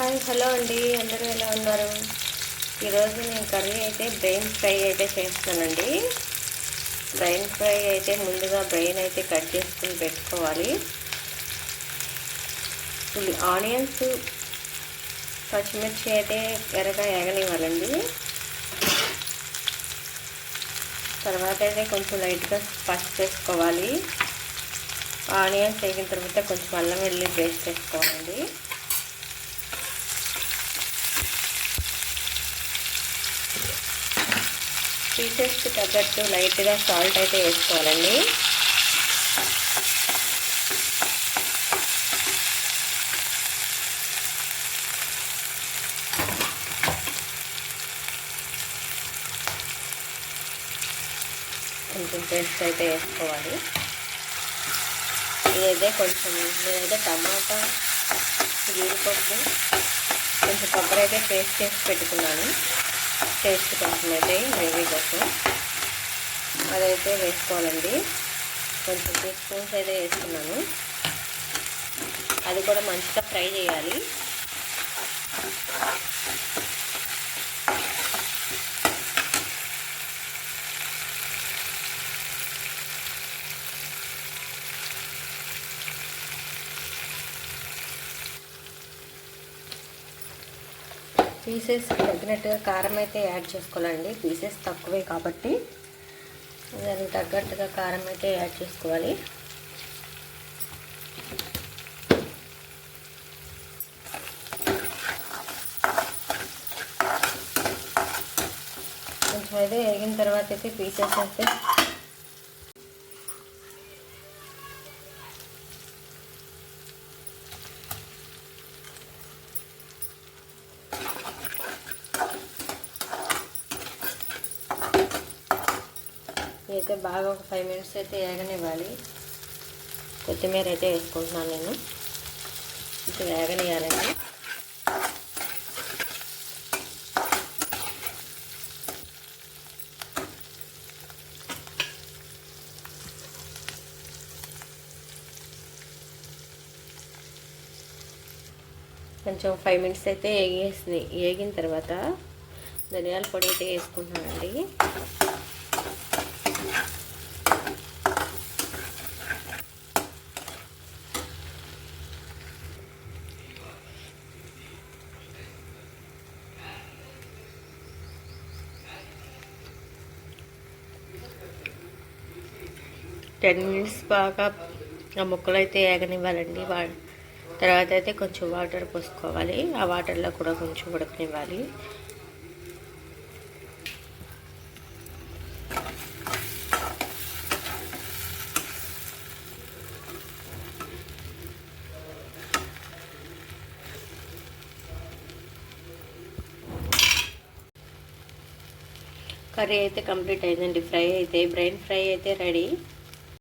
Hi hello అండి, అందరూ ఎలా ఉన్నారు? ఈరోజు నేను కర్రీ అయితే బ్రెయిన్ ఫ్రై అయితే చేస్తానండి. బ్రెయిన్ ఫ్రై అయితే ముందుగా బ్రెయిన్ అయితే కట్ చేసుకుని పెట్టుకోవాలి. ఆనియన్స్, పచ్చిమిర్చి అయితే ఎర్రగా ఏగనివ్వాలండి. తర్వాత అయితే కొంచెం లైట్గా పసుపు వేసుకోవాలి. ఆనియన్స్ వేగిన తర్వాత కొంచెం అల్లం వెల్లుల్లి పేస్ట్ వేసుకోవాలండి. పీసెస్కి తగ్గట్టు లైట్గా సాల్ట్ అయితే వేసుకోవాలండి. కొంచెం పేస్ట్ అయితే వేసుకోవాలి. ఇదైతే కొంచెం నేనైతే టమాటా, జీడిపప్పు, కొంచెం కొబ్బరి అయితే పేస్ట్ చేసి పెట్టుకున్నాను. టేస్ట్ కొంచెం అయితే గ్రేవీ కోసం అదైతే వేసుకోవాలండి. కొంచెం 2 స్పూన్స్ అయితే వేసుకున్నాను. అది కూడా మంచిగా ఫ్రై చేయాలి. పీసెస్ తగ్గినట్టుగా కారం అయితే యాడ్ చేసుకోవాలండి. పీసెస్ తక్కువే కాబట్టి దానికి తగ్గట్టుగా కారం అయితే యాడ్ చేసుకోవాలి. కొంచెం అయితే వేగిన తర్వాత అయితే పీసెస్ అయితే అయితే బాగా ఒక 5 మినిట్స్ అయితే వేగనివ్వాలి. కొత్తిమీర అయితే వేసుకుంటున్నాను నేను. కొంచెం వేగనివ్వాలండి. కొంచెం 5 మినిట్స్ అయితే వేగిన తర్వాత ధనియాల పొడి అయితే వేసుకుంటున్నానండి. టెన్ మినిట్స్ బాగా ఆ ముక్కలు అయితే వేగనివ్వాలండి. తర్వాత అయితే కొంచెం వాటర్ పోసుకోవాలి. ఆ వాటర్లో కూడా కొంచెం ఉడకనివ్వాలి. కర్రీ అయితే కంప్లీట్ అయిందండి. బ్రెయిన్ ఫ్రై అయితే రెడీ.